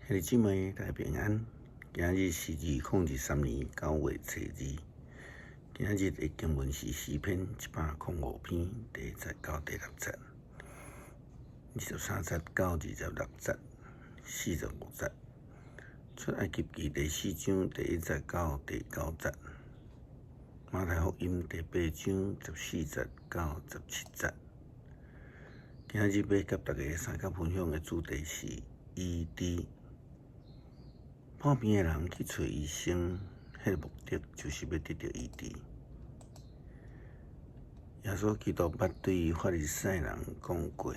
兄弟姊妹，大家平安。今日是2023年9月初2。今日的经文是诗篇105篇第1节到第6节，23节到26节，45节。出埃及记第4章第1节到第9节。马太福音第8章14节到17节。今日要甲大家三角分享的主题是医治。破病的人去找医生，迄个目的就是要得到医治。耶稣基督捌对法利赛人讲过，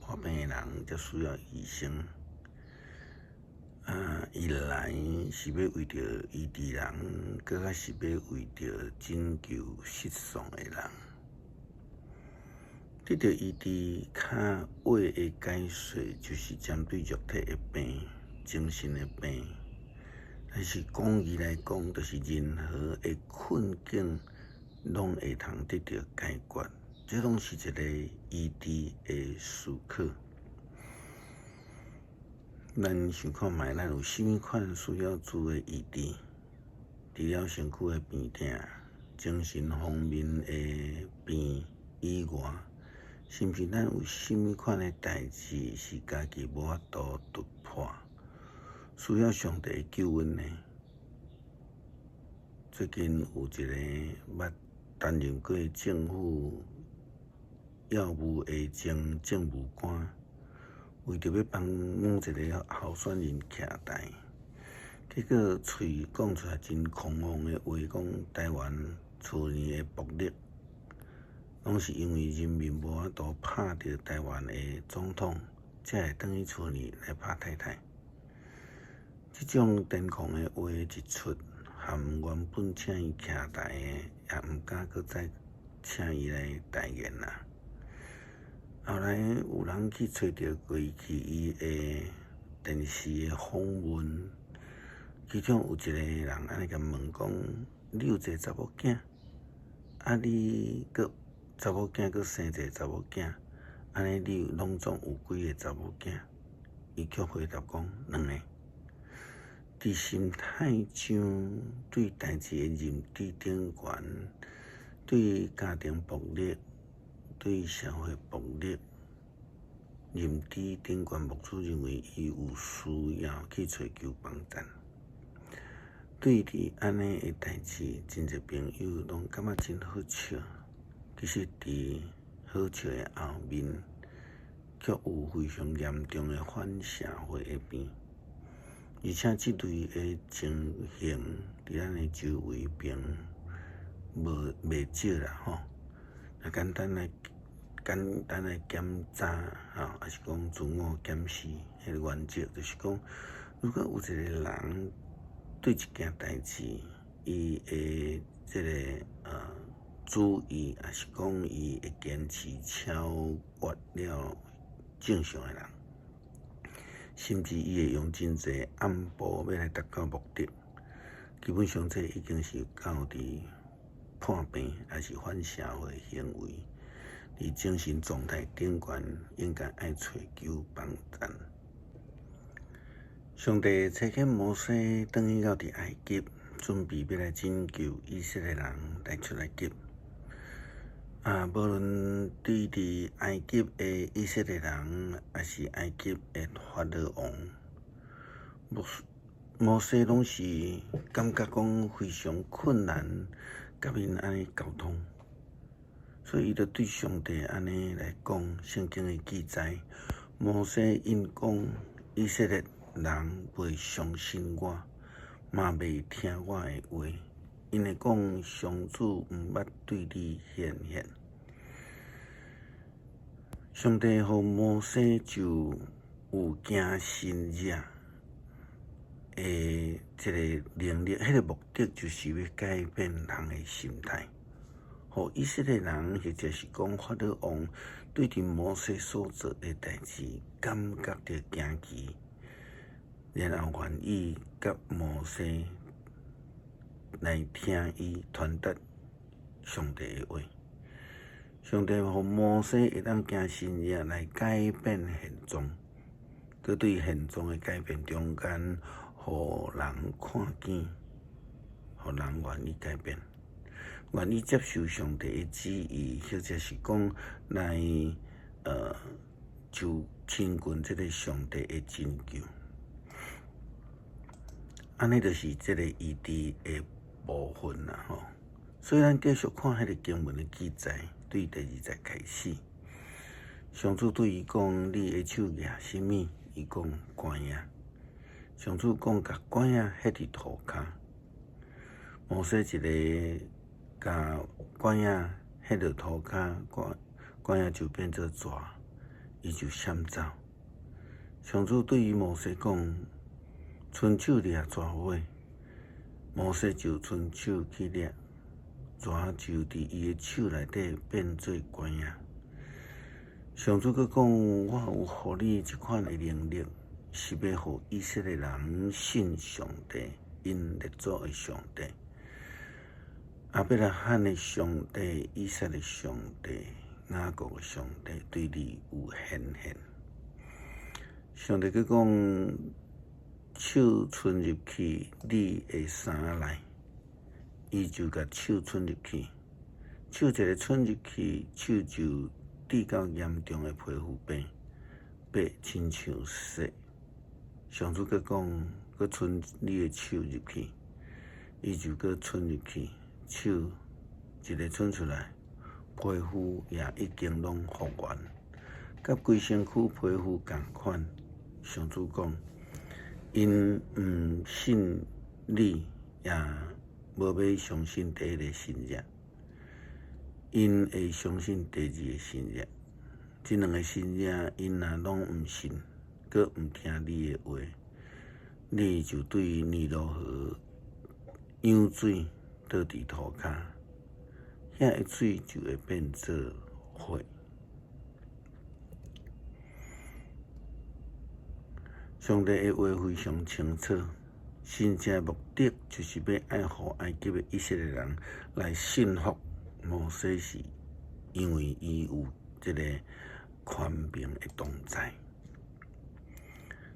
破病的人才需要医生。伊来是要为着医治人，搁较是要为着拯救失丧的人。得到医治，较话的解说就是针对肉体的病。精神的病，但是广义来讲，就是任何的困境，拢会通得到解决。这拢是一个医治的思考。咱想看卖，咱有甚物款需要主的医治？除了身躯的病痛、精神方面的病以外，是毋是咱有甚物款的代志是家己无法度突破？需要上帝的救恩呢？最近有一个捌担任过政府药务的前政务官，为着要帮某一个候选人徛台，结果嘴讲出来真狂妄的话，讲台湾去年的暴力，拢是因为人民无法度拍着台湾的总统，才会转去去年来拍太太。这种癫狂的话一出，含原本请伊徛台的，也毋敢搁再请伊来代言啦。后来有人去找到过去伊的电视的访问，其中有一个人安尼甲问讲：你有一个查某囝，你搁查某囝搁生一个查某囝，安尼你拢总有几个查某囝？伊却回答讲2个。伫心态上，对代志的认知顶悬，对家庭暴力、对社会暴力认知顶悬，目主认为伊有需要去找求帮助。对伫安尼的代志，真侪朋友拢感觉真好笑，其实伫好笑的后面，却有非常严重的反社会的病。而且这类的情形，伫咱的周围边袂少啦吼。那简单来检查还是讲自我检视，迄个原则就是讲，如果有一个人对一件代志，伊的这个注意，还是讲伊会坚持超越了正常的人。甚至伊会用真侪暗步要来达到目的，基本上这已经是到伫破病还是反社会行为，伫精神状态顶悬，应该爱找求帮助。上帝差遣摩西转去到伫埃及，准备要来拯救以色列人来出埃及。无论对伫埃及的以色列人，还是埃及的法老王，摩西拢是感觉讲非常困难，甲因安尼沟通，所以伊就对上帝安尼来讲，圣经的记载，摩西因讲以色列人袂相信我，嘛袂听我的话。因会讲上主毋捌对你显现，上帝互摩西就有惊神者的这个能力，迄个目的就是要改变人的心态，互以色列人或者是讲法老王对着摩西所做的代志感觉到惊奇，然后愿意甲摩西来听伊传达上帝的话。上帝互摩西会当行神迹来改变现状，佮对现状的改变中间，互人看见，互人愿意改变，愿意接受上帝的旨意，或者是讲来就亲近这个上帝的拯救。安尼就是这个议题的部分啦吼。所以咱继续看迄个经文的记载，对第20节开始，上主对伊讲：你的手举什么？伊讲管呀。上主讲：甲管呀迄伫涂骹。摩西一个甲管呀迄伫涂骹，管呀就变做蛇，伊就闪走。上主对于摩西讲：伸手掠蛇尾。摩西就伸手去掠，蛇就伫伊的手内底变做管呀。上主佮讲：我有互你这款的能力，是要互以色列人信上帝，因列祖的上帝，亚伯拉罕的上帝、以撒的上帝、雅各的上帝对你有显现。上帝佮讲：手伸入去你的衫内，伊就甲手伸入去，手一个伸入去，手就滴到严重的皮肤病，白亲像雪。上主佮讲，佮伸你的手入去，伊就佮伸入去，手一个伸出来，皮肤也已经拢复原，甲规身躯皮肤共款。上主讲，因毋信你，也无要相信第一个新约。因会相信第二个新约，这两个新约因若拢毋信，佮毋听你的话，你就对尼罗河舀水倒伫涂骹，遐的水就会变做血。上帝的话非常清楚，神正目的就是要爱互埃及的以色列人来信服。摩西是因为伊有这个权柄的同在，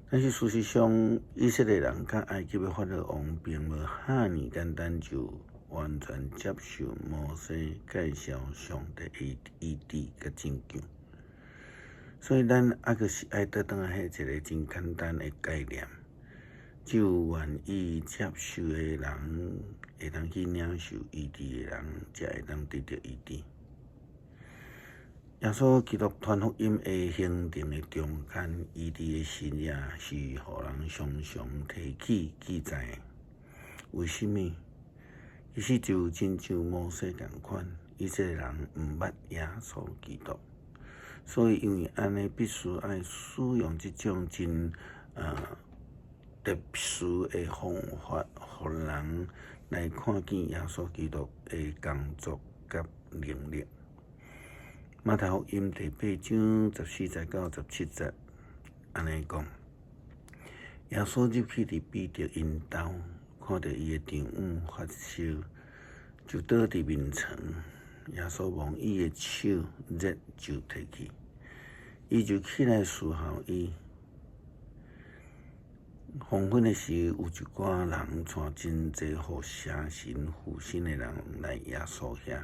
但是事实上，以色列人甲埃及的法老王并无遐尼简单就完全接受摩西介绍上帝的意志甲拯救，所以咱还阁是爱倒转来迄一个真简单的概念，只有愿意接受的人，会当去领受医治的人，才会当得到医治。耶稣基督传福音的行程的中间，医治的神也是互人常常提起记载的。为什么？其实就亲像摩西同款，以色列人毋捌耶稣基督，所以因为安尼，必须爱使用这种真特殊的方法，互人来看见耶稣基督的工作甲能力。马太福音第8章14节到17节，安尼讲：耶稣入去伫彼得因兜，看到伊的丈夫发烧，就倒伫面床。耶稣望伊的手热，就摕去，伊就起来侍候伊。黄昏的时，有一寡人带真济互邪神附身的人来耶稣遐，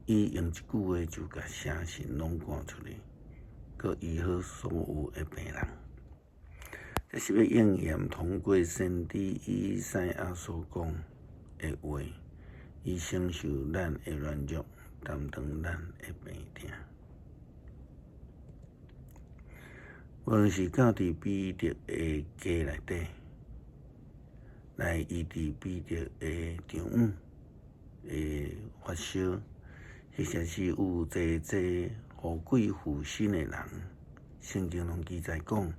伊用一句话就甲邪神拢赶出去，佮医好所有的病人。这是要应验通过先知以赛亚所讲的话，伊承受咱的软弱，担当咱的病痛。无论是到伫彼得的家内底，来医治彼得的丈夫的发烧，或者是有济互鬼附身的人，圣经拢记载讲，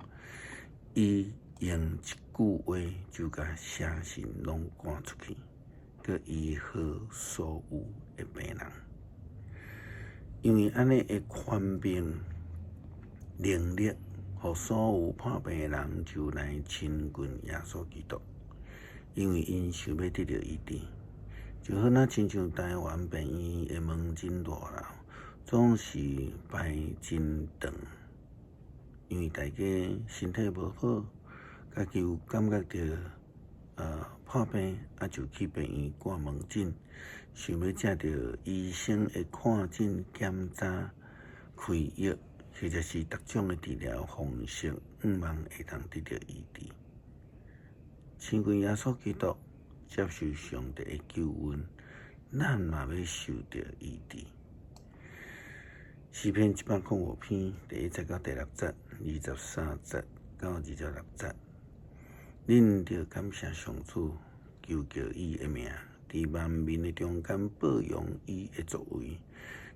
伊用一句话就甲邪神拢赶出去，佮医好所有的病人。因为安尼的权柄能力，互所有破病的人就来亲近耶稣基督，因为因想要得到医治。就好像亲像台湾病院的门真大楼，总是排真长，因为大家身体无好，家己有感觉到破病，就去病院挂门诊，想要借着医生的看诊检查、开药，或者是各种的治疗方式，望会当得到医治。亲近耶稣基督，接受上帝的救恩，咱嘛要受到医治。诗篇105篇第1节到第6节、23节到26节，恁着感谢上主，求叫伊的名，伫万民的中间保养伊的作为，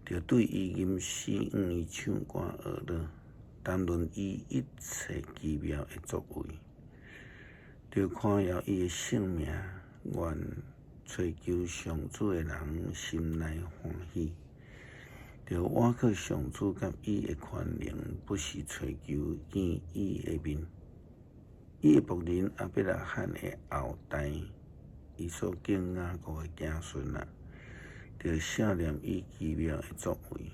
着对伊吟诗，向伊唱歌学乐，谈论伊一切奇妙的作为，着夸耀伊的圣名，愿追求上主的人心内欢喜。着倚靠上主甲伊的权能，不时追求见伊的面。伊的仆人亚伯拉罕的后代，伊所敬雅各的子孙啊，着想念伊奇妙的作为，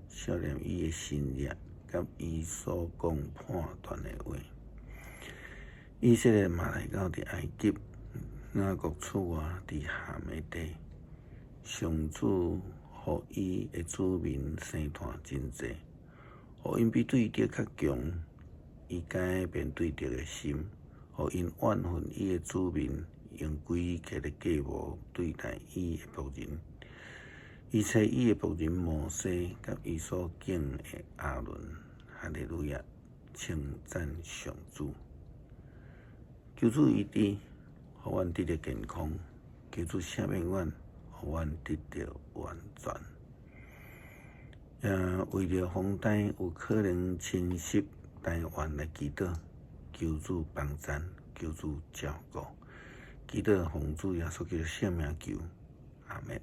想念伊的新约，甲伊所讲判断的话。以色列嘛来到伫埃及，雅各厝外伫含的地，上主互伊的子民生团真济，互因比对敌较强，伊该面对敌的心，互因怨恨伊的子民，用规克的计谋对待伊的仆人，伊找伊的仆人摩西，甲伊所敬的亚伦，哈利路亚，称赞上主。求主医治，互阮得到健康；求主赦免阮，互阮得到完全。为了防台有可能侵袭台湾来祈祷，求主帮赞，求主照顾，祈祷奉主耶稣基督圣名求，阿门。